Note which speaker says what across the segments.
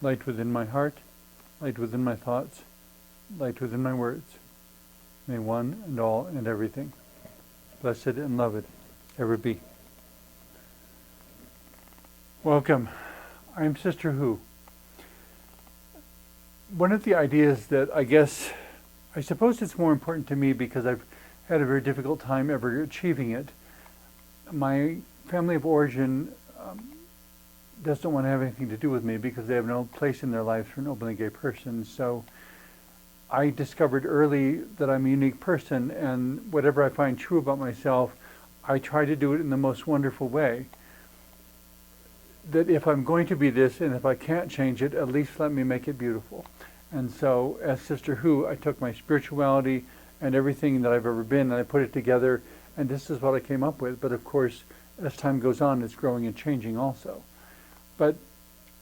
Speaker 1: light within my heart, light within my thoughts, light within my words. May one and all and everything, blessed and loved, ever be. Welcome. I'm Sister Who. One of the ideas that I suppose it's more important to me because I've had a very difficult time ever achieving it. My family of origin doesn't want to have anything to do with me because they have no place in their lives for an openly gay person. So I discovered early that I'm a unique person, and whatever I find true about myself, I try to do it in the most wonderful way. That if I'm going to be this, and if I can't change it, at least let me make it beautiful. And so, as Sister Who, I took my spirituality and everything that I've ever been, and I put it together, and this is what I came up with. But of course, as time goes on, it's growing and changing also. But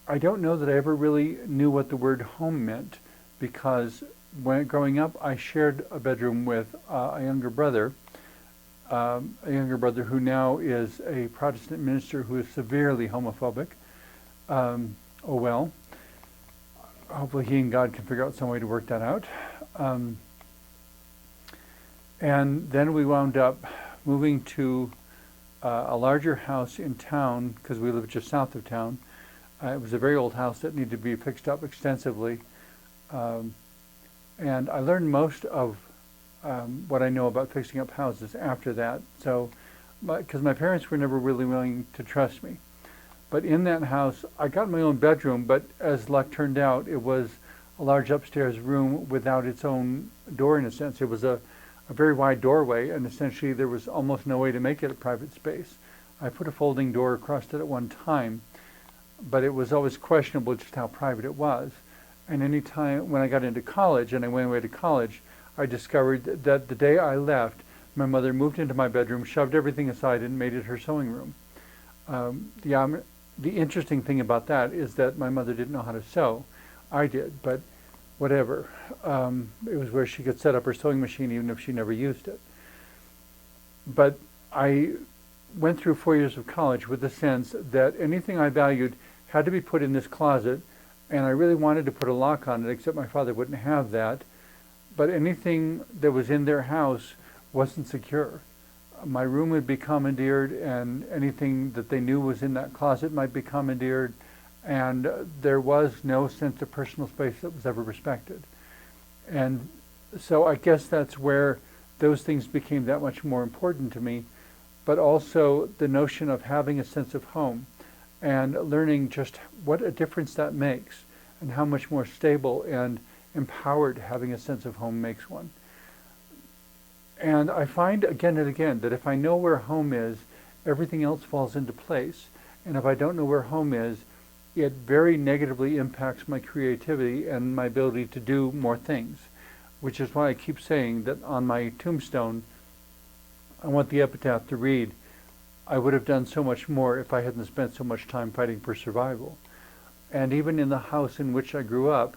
Speaker 1: I don't know that I ever really knew what the word home meant, because when growing up, I shared a bedroom with a younger brother who now is a Protestant minister who is severely homophobic. Oh well. Hopefully he and God can figure out some way to work that out. And then we wound up moving to a larger house in town, because we lived just south of town. It was a very old house that needed to be fixed up extensively. And I learned most of what I know about fixing up houses after that. So, because my parents were never really willing to trust me. But in that house, I got my own bedroom, but as luck turned out, it was a large upstairs room without its own door, in a sense. It was a very wide doorway, and essentially there was almost no way to make it a private space. I put a folding door across it at one time, but it was always questionable just how private it was. And any time when I got into college, and I went away to college, I discovered that the day I left, my mother moved into my bedroom, shoved everything aside, and made it her sewing room. The interesting thing about that is that my mother didn't know how to sew. I did, but whatever. It was where she could set up her sewing machine even if she never used it. But I went through 4 years of college with the sense that anything I valued had to be put in this closet, and I really wanted to put a lock on it, except my father wouldn't have that. But anything that was in their house wasn't secure. My room would be commandeered, and anything that they knew was in that closet might be commandeered, and there was no sense of personal space that was ever respected. And so I guess that's where those things became that much more important to me, but also the notion of having a sense of home and learning just what a difference that makes and how much more stable and empowered having a sense of home makes one. And I find again and again that if I know where home is, everything else falls into place. And if I don't know where home is, it very negatively impacts my creativity and my ability to do more things, which is why I keep saying that on my tombstone, I want the epitaph to read, "I would have done so much more if I hadn't spent so much time fighting for survival." And even in the house in which I grew up,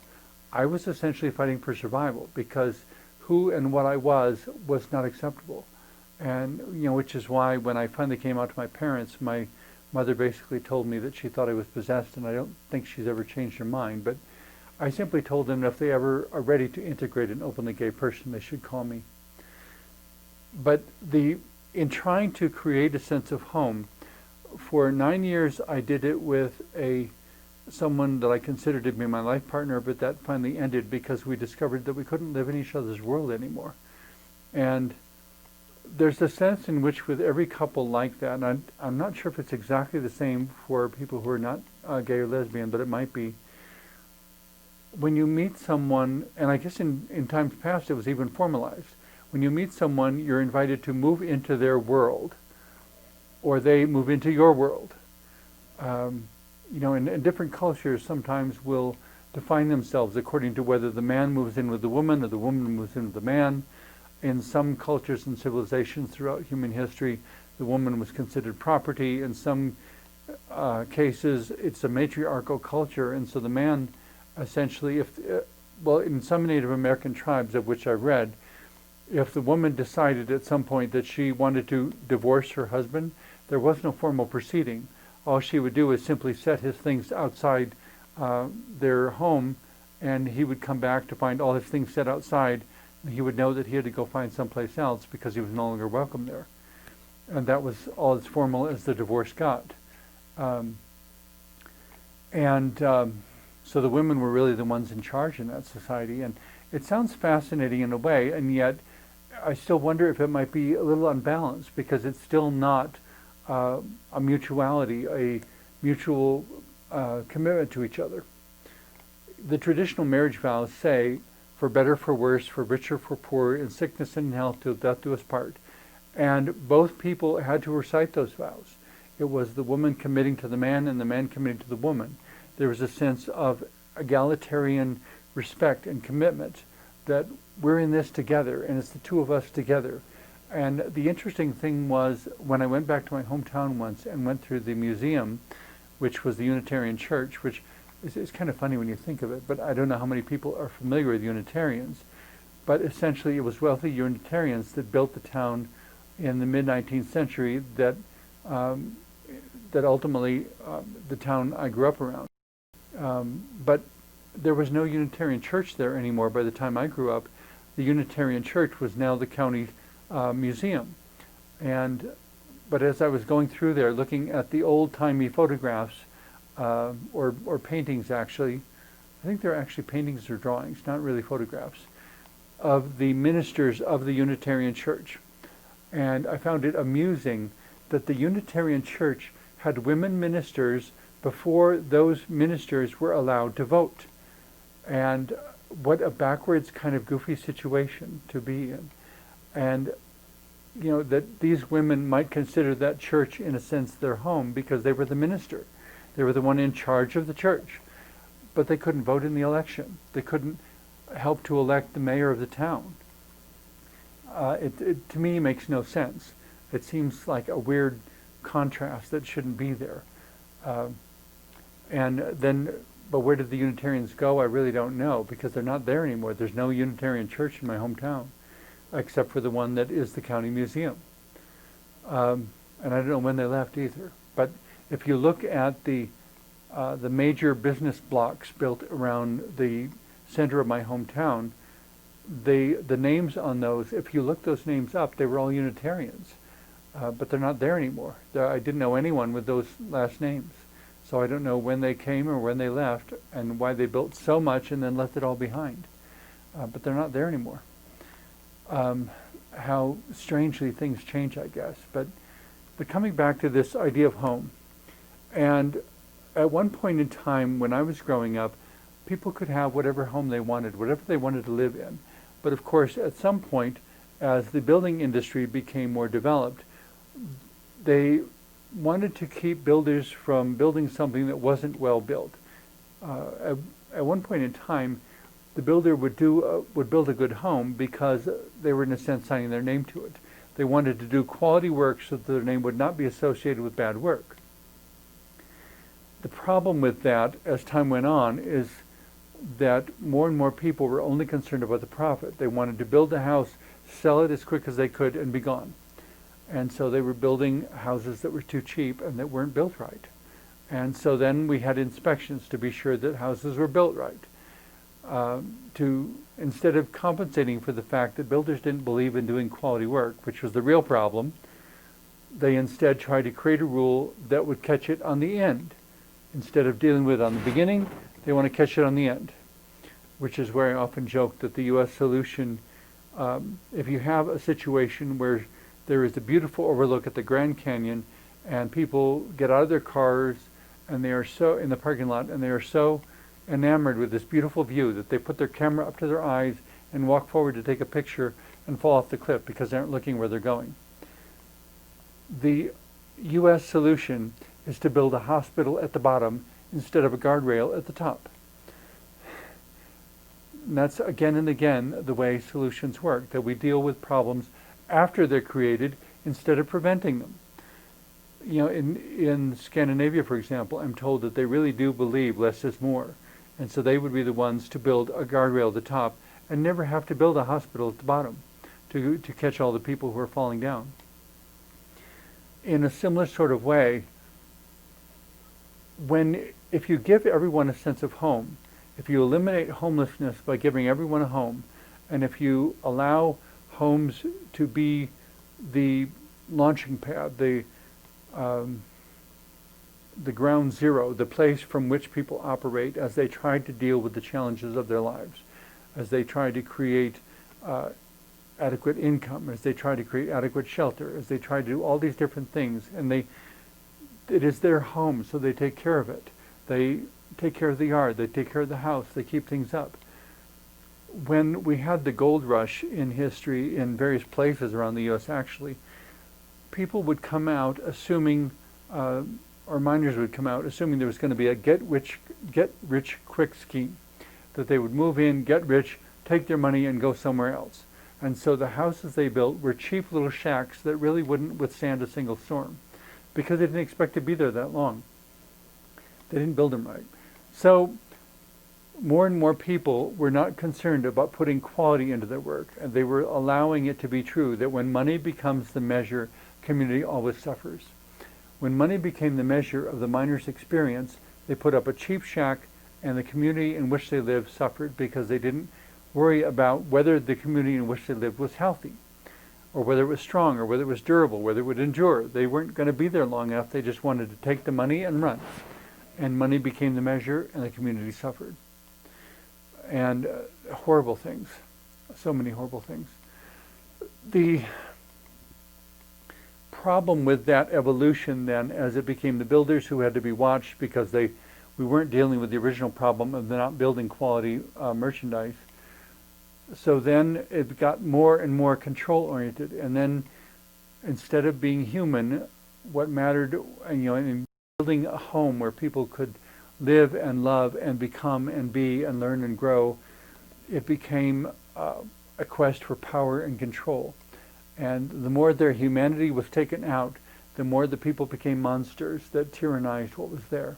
Speaker 1: I was essentially fighting for survival, because who and what I was not acceptable. And, which is why when I finally came out to my parents, my mother basically told me that she thought I was possessed, and I don't think she's ever changed her mind. But I simply told them that if they ever are ready to integrate an openly gay person, they should call me. But in trying to create a sense of home, for 9 years I did it with someone that I considered to be my life partner, but that finally ended because we discovered that we couldn't live in each other's world anymore. And there's a sense in which with every couple like that, and I'm not sure if it's exactly the same for people who are not gay or lesbian, but it might be. When you meet someone, and I guess in times past it was even formalized, when you meet someone, you're invited to move into their world, or they move into your world. In different cultures, sometimes will define themselves according to whether the man moves in with the woman or the woman moves in with the man. In some cultures and civilizations throughout human history, the woman was considered property. In some cases, it's a matriarchal culture, and so the man essentially, in some Native American tribes of which I read, if the woman decided at some point that she wanted to divorce her husband, there was no formal proceeding. All she would do is simply set his things outside their home, and he would come back to find all his things set outside, and he would know that he had to go find someplace else because he was no longer welcome there. And that was all as formal as the divorce got. So the women were really the ones in charge in that society. And it sounds fascinating in a way, and yet I still wonder if it might be a little unbalanced, because it's still not a mutuality, a mutual commitment to each other. The traditional marriage vows say, for better, for worse, for richer, for poorer, in sickness and in health, till death do us part. And both people had to recite those vows. It was the woman committing to the man and the man committing to the woman. There was a sense of egalitarian respect and commitment, that we're in this together, and it's the two of us together. And the interesting thing was, when I went back to my hometown once and went through the museum, which was the Unitarian Church, which is kind of funny when you think of it, but I don't know how many people are familiar with Unitarians. But essentially it was wealthy Unitarians that built the town in the mid-19th century that ultimately the town I grew up around. But there was no Unitarian church there anymore by the time I grew up. The Unitarian Church was now the county museum. But as I was going through there, looking at the old-timey photographs, or paintings actually, I think they're actually paintings or drawings, not really photographs, of the ministers of the Unitarian Church. And I found it amusing that the Unitarian Church had women ministers before those ministers were allowed to vote. And what a backwards kind of goofy situation to be in. And that these women might consider that church in a sense their home because they were the minister. They were the one in charge of the church. But they couldn't vote in the election. They couldn't help to elect the mayor of the town. It to me makes no sense. It seems like a weird contrast that shouldn't be there. But where did the Unitarians go? I really don't know, because they're not there anymore. There's no Unitarian church in my hometown, except for the one that is the county museum. And I don't know when they left either. But if you look at the major business blocks built around the center of my hometown, the names on those, if you look those names up, they were all Unitarians. But they're not there anymore. I didn't know anyone with those last names. So I don't know when they came or when they left and why they built so much and then left it all behind. But they're not there anymore. How strangely things change, I guess. But coming back to this idea of home. And at one point in time when I was growing up, people could have whatever home they wanted, whatever they wanted to live in. But of course, at some point, as the building industry became more developed, they wanted to keep builders from building something that wasn't well built. At one point in time, the builder would build a good home because they were in a sense signing their name to it. They wanted to do quality work so that their name would not be associated with bad work. The problem with that, as time went on, is that more and more people were only concerned about the profit. They wanted to build a house, sell it as quick as they could, and be gone. And so they were building houses that were too cheap and that weren't built right. And so then we had inspections to be sure that houses were built right. Instead of compensating for the fact that builders didn't believe in doing quality work, which was the real problem, they instead tried to create a rule that would catch it on the end. Instead of dealing with it on the beginning, they want to catch it on the end, which is where I often joke that the U.S. solution, if you have a situation where there is a beautiful overlook at the Grand Canyon and people get out of their cars and they are so in the parking lot and they are so enamored with this beautiful view that they put their camera up to their eyes and walk forward to take a picture and fall off the cliff because they aren't looking where they're going. The U.S. solution is to build a hospital at the bottom instead of a guardrail at the top. And that's again and again the way solutions work, that we deal with problems after they're created instead of preventing them. In Scandinavia, for example, I'm told that they really do believe less is more. And so they would be the ones to build a guardrail at the top and never have to build a hospital at the bottom to catch all the people who are falling down. In a similar sort of way, when if you give everyone a sense of home, if you eliminate homelessness by giving everyone a home, and if you allow homes to be the launching pad, the ground zero, the place from which people operate as they try to deal with the challenges of their lives, as they try to create adequate income, as they try to create adequate shelter, as they try to do all these different things, and it is their home, so they take care of it. They take care of the yard, they take care of the house, they keep things up. When we had the gold rush in history in various places around the U.S., actually, people would come out assuming, or miners would come out assuming there was going to be a get rich quick scheme, that they would move in, get rich, take their money, and go somewhere else. And so the houses they built were cheap little shacks that really wouldn't withstand a single storm, because they didn't expect to be there that long. They didn't build them right. So more and more people were not concerned about putting quality into their work, and they were allowing it to be true that when money becomes the measure, community always suffers. When money became the measure of the miner's experience, they put up a cheap shack, and the community in which they lived suffered because they didn't worry about whether the community in which they lived was healthy, or whether it was strong, or whether it was durable, whether it would endure. They weren't going to be there long enough. They just wanted to take the money and run. And money became the measure, and the community suffered. And horrible things, so many horrible things. The problem with that evolution then, as it became the builders who had to be watched because we weren't dealing with the original problem of not building quality merchandise. So then it got more and more control oriented, and then instead of being human, what mattered, in building a home where people could live and love and become and be and learn and grow, it became a quest for power and control. And the more their humanity was taken out, the more the people became monsters that tyrannized what was there.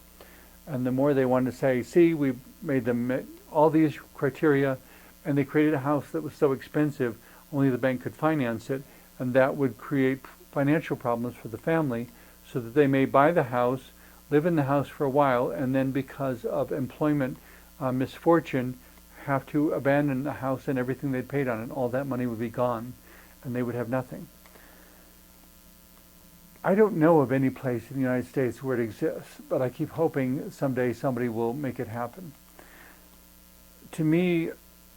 Speaker 1: And the more they wanted to say, see, we made them meet all these criteria, and they created a house that was so expensive, only the bank could finance it, and that would create financial problems for the family, so that they may buy the house, live in the house for a while, and then because of employment misfortune, have to abandon the house and everything they'd paid on it. All that money would be gone, and they would have nothing. I don't know of any place in the United States where it exists, but I keep hoping someday somebody will make it happen. To me,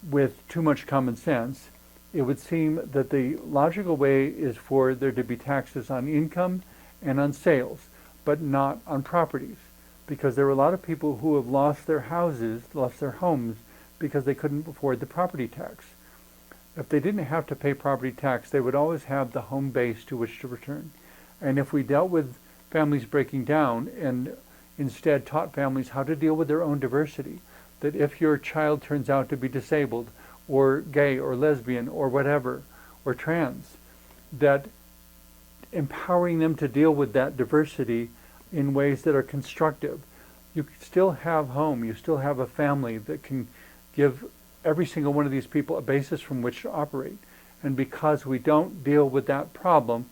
Speaker 1: with too much common sense, it would seem that the logical way is for there to be taxes on income and on sales, but not on properties, because there are a lot of people who have lost their houses, lost their homes, because they couldn't afford the property tax. If they didn't have to pay property tax, they would always have the home base to which to return. And if we dealt with families breaking down and instead taught families how to deal with their own diversity, that if your child turns out to be disabled or gay or lesbian or whatever, or trans, that empowering them to deal with that diversity in ways that are constructive. You still have home, you still have a family that can give every single one of these people a basis from which to operate. And because we don't deal with that problem,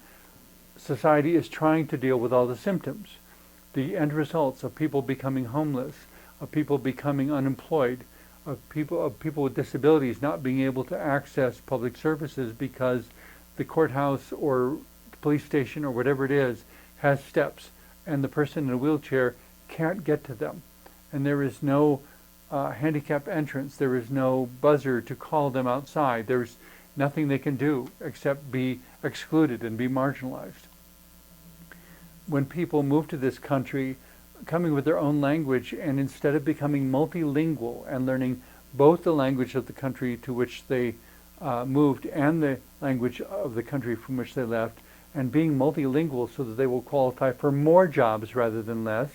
Speaker 1: society is trying to deal with all the symptoms. The end results of people becoming homeless, of people becoming unemployed, of people with disabilities not being able to access public services because the courthouse or police station or whatever it is has steps, and the person in a wheelchair can't get to them. And there is no handicap entrance, there is no buzzer to call them outside, there's nothing they can do except be excluded and be marginalized. When people move to this country, coming with their own language, and instead of becoming multilingual and learning both the language of the country to which they moved and the language of the country from which they left, and being multilingual so that they will qualify for more jobs rather than less,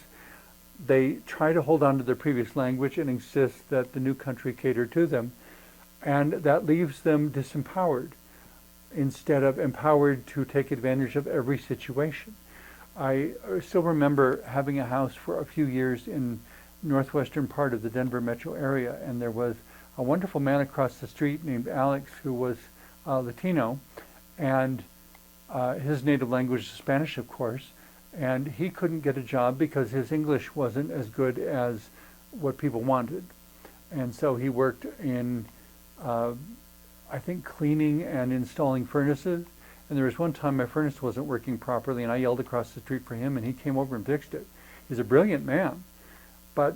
Speaker 1: they try to hold on to their previous language and insist that the new country cater to them. And that leaves them disempowered instead of empowered to take advantage of every situation. I still remember having a house for a few years in northwestern part of the Denver metro area, and there was a wonderful man across the street named Alex who was Latino, and his native language is Spanish, of course, And he couldn't get a job because his English wasn't as good as what people wanted. And so he worked in, I think, cleaning and installing furnaces. And there was one time my furnace wasn't working properly, and I yelled across the street for him, and he came over and fixed it. He's a brilliant man. But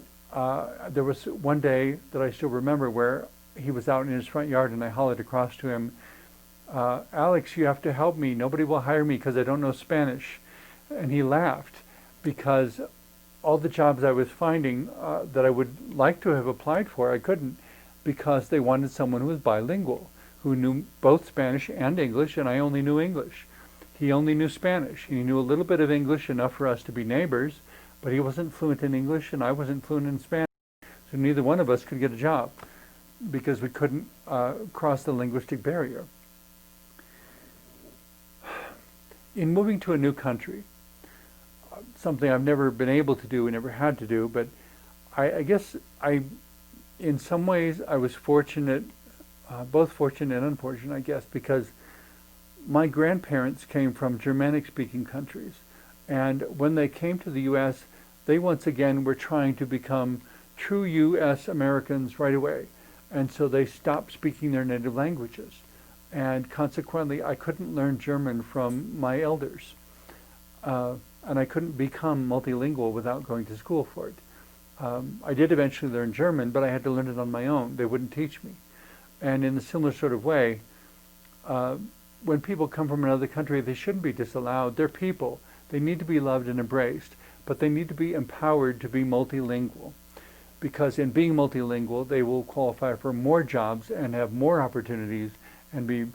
Speaker 1: there was one day that I still remember where he was out in his front yard, and I hollered across to him, Alex, you have to help me. Nobody will hire me because I don't know Spanish. And he laughed, because all the jobs I was finding that I would like to have applied for, I couldn't, because they wanted someone who was bilingual, who knew both Spanish and English, and I only knew English. He only knew Spanish. He knew a little bit of English, enough for us to be neighbors, but he wasn't fluent in English, and I wasn't fluent in Spanish. So neither one of us could get a job because we couldn't cross the linguistic barrier. In moving to a new country, something I've never been able to do and never had to do, but I guess in some ways I was fortunate, both fortunate and unfortunate, I guess, because my grandparents came from Germanic-speaking countries, and when they came to the U.S., they once again were trying to become true U.S. Americans right away, and so they stopped speaking their native languages, and consequently I couldn't learn German from my elders, and I couldn't become multilingual without going to school for it. I did eventually learn German, but I had to learn it on my own. They wouldn't teach me. And in a similar sort of way, when people come from another country, they shouldn't be disallowed. They're people. They need to be loved and embraced, but they need to be empowered to be multilingual. Because in being multilingual, they will qualify for more jobs and have more opportunities and be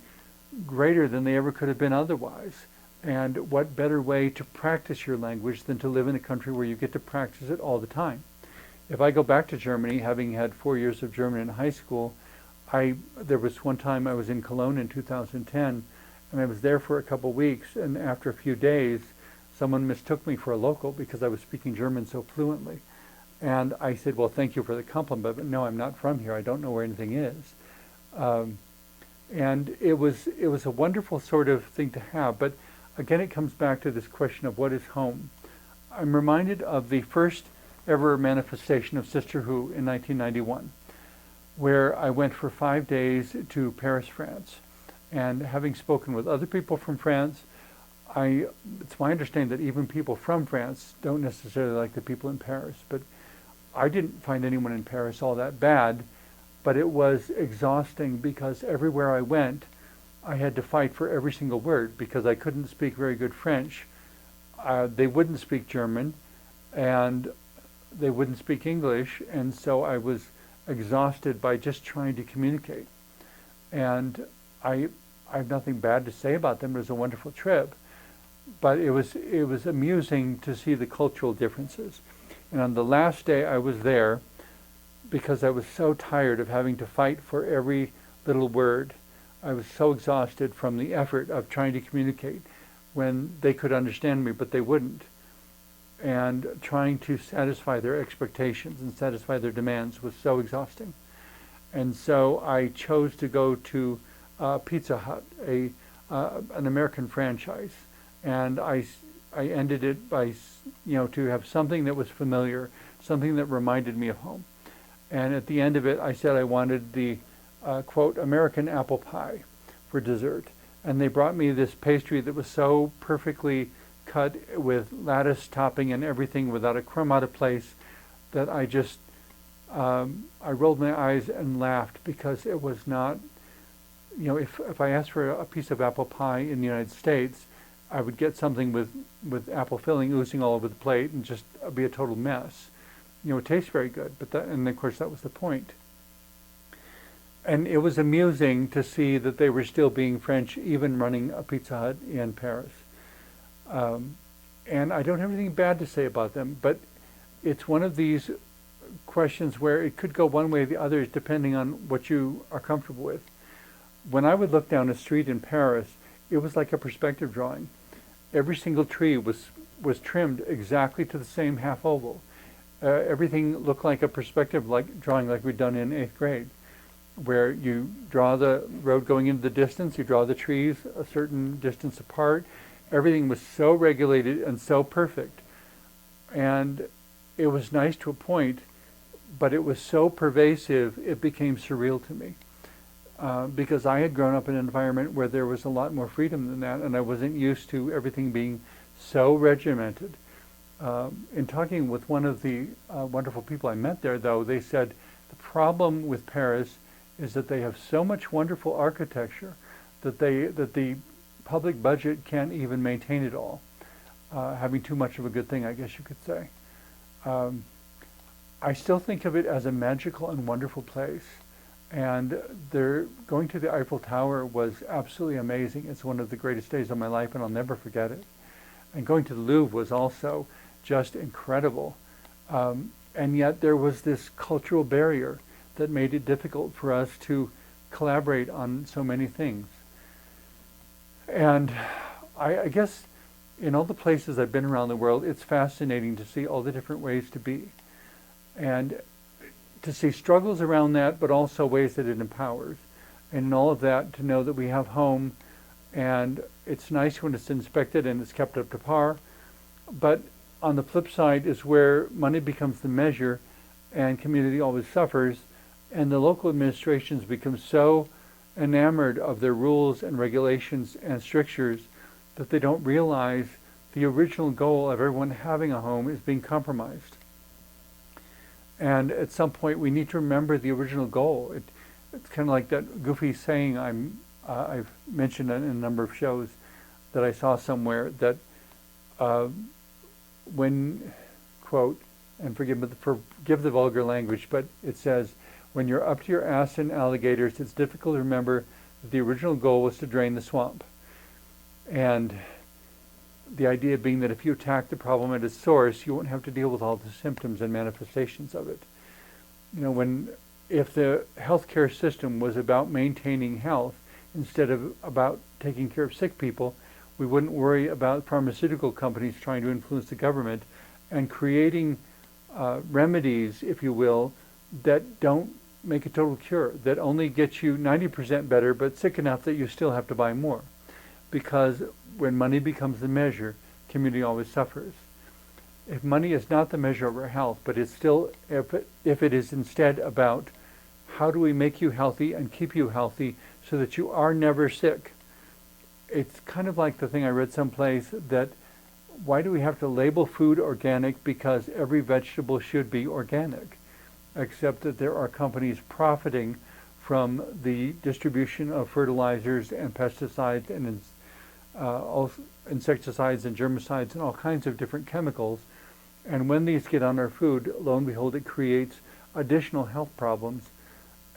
Speaker 1: greater than they ever could have been otherwise. And what better way to practice your language than to live in a country where you get to practice it all the time? If I go back to Germany, having had 4 years of German in high school, there was one time I was in Cologne in 2010, and I was there for a couple weeks, and after a few days, someone mistook me for a local because I was speaking German so fluently. And I said, well, thank you for the compliment, but no, I'm not from here. I don't know where anything is. And it was a wonderful sort of thing to have, but again, it comes back to this question of what is home. I'm reminded of the first ever manifestation of Sisterhood in 1991, where I went for 5 days to Paris, France. And having spoken with other people from France, it's my understanding that even people from France don't necessarily like the people in Paris, but I didn't find anyone in Paris all that bad, but it was exhausting because everywhere I went, I had to fight for every single word because I couldn't speak very good French. They wouldn't speak German, and they wouldn't speak English, and so I was exhausted by just trying to communicate. And I have nothing bad to say about them. It was a wonderful trip, but it was amusing to see the cultural differences. And on the last day I was there, because I was so tired of having to fight for every little word, I was so exhausted from the effort of trying to communicate when they could understand me, but they wouldn't. And trying to satisfy their expectations and satisfy their demands was so exhausting. And so I chose to go to Pizza Hut, an American franchise. And I ended it by, to have something that was familiar, something that reminded me of home. And at the end of it, I said I wanted the, quote, American apple pie for dessert. And they brought me this pastry that was so perfectly cut with lattice topping and everything without a crumb out of place that I just, I rolled my eyes and laughed because it was not, if I asked for a piece of apple pie in the United States, I would get something with apple filling oozing all over the plate and just be a total mess. It tastes very good, and of course that was the point. And it was amusing to see that they were still being French, even running a Pizza Hut in Paris. And I don't have anything bad to say about them, but it's one of these questions where it could go one way or the other depending on what you are comfortable with. When I would look down a street in Paris, it was like a perspective drawing. Every single tree was trimmed exactly to the same half oval. Everything looked like a perspective drawing like we'd done in 8th grade, where you draw the road going into the distance, you draw the trees a certain distance apart, Everything was so regulated and so perfect. And it was nice to a point, but it was so pervasive, it became surreal to me. Because I had grown up in an environment where there was a lot more freedom than that, and I wasn't used to everything being so regimented. In talking with one of the wonderful people I met there, though, they said the problem with Paris is that they have so much wonderful architecture that the public budget can't even maintain it all. Having too much of a good thing, I guess you could say. I still think of it as a magical and wonderful place. And going to the Eiffel Tower was absolutely amazing. It's one of the greatest days of my life, and I'll never forget it. And going to the Louvre was also just incredible. And yet there was this cultural barrier that made it difficult for us to collaborate on so many things. And I guess in all the places I've been around the world, it's fascinating to see all the different ways to be. And to see struggles around that, but also ways that it empowers. And in all of that, to know that we have home, and it's nice when it's inspected and it's kept up to par. But on the flip side is where money becomes the measure, and community always suffers, and the local administrations become so enamored of their rules and regulations and strictures that they don't realize the original goal of everyone having a home is being compromised. And at some point, we need to remember the original goal. It's kind of like that goofy saying I've mentioned in a number of shows that I saw somewhere, that when, quote, and forgive the vulgar language, but it says, when you're up to your ass in alligators, it's difficult to remember that the original goal was to drain the swamp. And the idea being that if you attack the problem at its source, you won't have to deal with all the symptoms and manifestations of it. You know, if the healthcare system was about maintaining health instead of about taking care of sick people, we wouldn't worry about pharmaceutical companies trying to influence the government and creating remedies, if you will, that don't make a total cure, that only gets you 90% better, but sick enough that you still have to buy more. Because when money becomes the measure, community always suffers. If money is not the measure of our health, but it's still, if it is instead about how do we make you healthy and keep you healthy so that you are never sick. It's kind of like the thing I read someplace, that why do we have to label food organic? Because every vegetable should be organic, except that there are companies profiting from the distribution of fertilizers and pesticides and insecticides and germicides and all kinds of different chemicals. And when these get on our food, lo and behold, it creates additional health problems.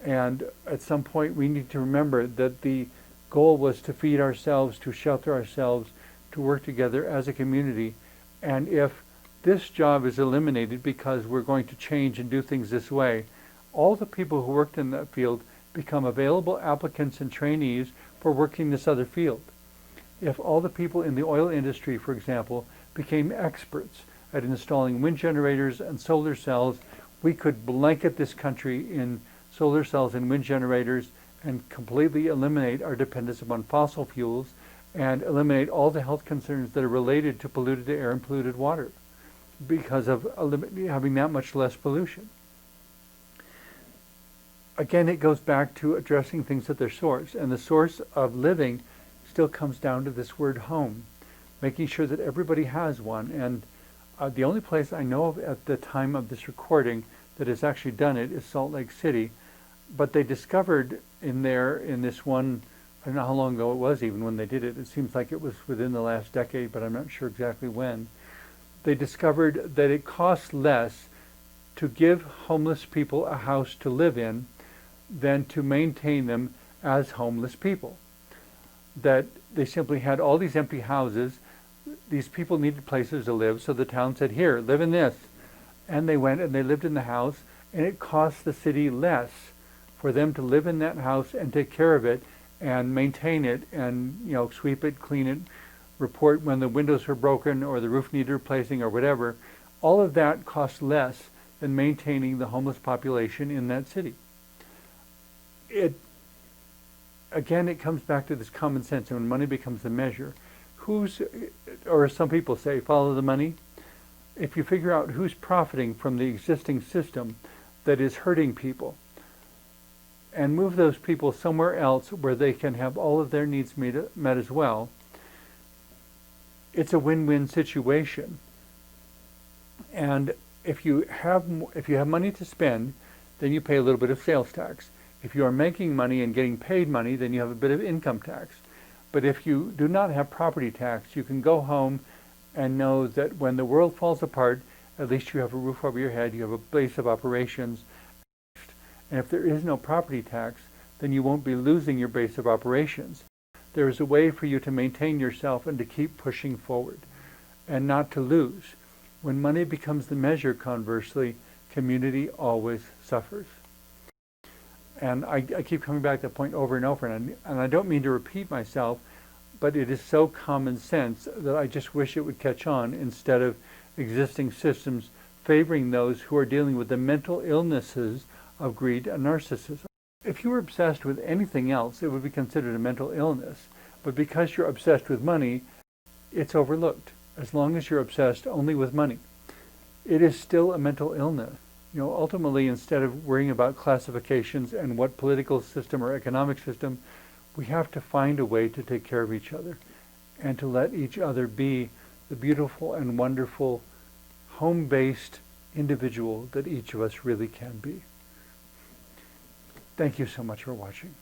Speaker 1: And at some point, we need to remember that the goal was to feed ourselves, to shelter ourselves, to work together as a community. And if this job is eliminated because we're going to change and do things this way, all the people who worked in that field become available applicants and trainees for working this other field. If all the people in the oil industry, for example, became experts at installing wind generators and solar cells, we could blanket this country in solar cells and wind generators and completely eliminate our dependence upon fossil fuels and eliminate all the health concerns that are related to polluted air and polluted water because of having that much less pollution. Again, it goes back to addressing things at their source, and the source of living still comes down to this word home, making sure that everybody has one. And the only place I know of at the time of this recording that has actually done it is Salt Lake City. But they discovered in this one, I don't know how long ago it was even when they did it. It seems like it was within the last decade, but I'm not sure exactly when. They discovered that it costs less to give homeless people a house to live in than to maintain them as homeless people. That they simply had all these empty houses. These people needed places to live, so the town said, here, live in this. And they went and they lived in the house, and it cost the city less for them to live in that house and take care of it and maintain it and, sweep it, clean it, report when the windows were broken or the roof needed replacing or whatever. All of that cost less than maintaining the homeless population in that city. Again, it comes back to this common sense, and when money becomes the measure, or some people say, follow the money. If you figure out who's profiting from the existing system that is hurting people, and move those people somewhere else where they can have all of their needs met as well, it's a win-win situation. And if you have money to spend, then you pay a little bit of sales tax. If you are making money and getting paid money, then you have a bit of income tax. But if you do not have property tax, you can go home and know that when the world falls apart, at least you have a roof over your head, you have a base of operations. And if there is no property tax, then you won't be losing your base of operations. There is a way for you to maintain yourself and to keep pushing forward and not to lose. When money becomes the measure, conversely, community always suffers. And I keep coming back to that point over and over, and I don't mean to repeat myself, but it is so common sense that I just wish it would catch on instead of existing systems favoring those who are dealing with the mental illnesses of greed and narcissism. If you were obsessed with anything else, it would be considered a mental illness. But because you're obsessed with money, it's overlooked. As long as you're obsessed only with money, it is still a mental illness. Ultimately, instead of worrying about classifications and what political system or economic system, we have to find a way to take care of each other and to let each other be the beautiful and wonderful home-based individual that each of us really can be. Thank you so much for watching.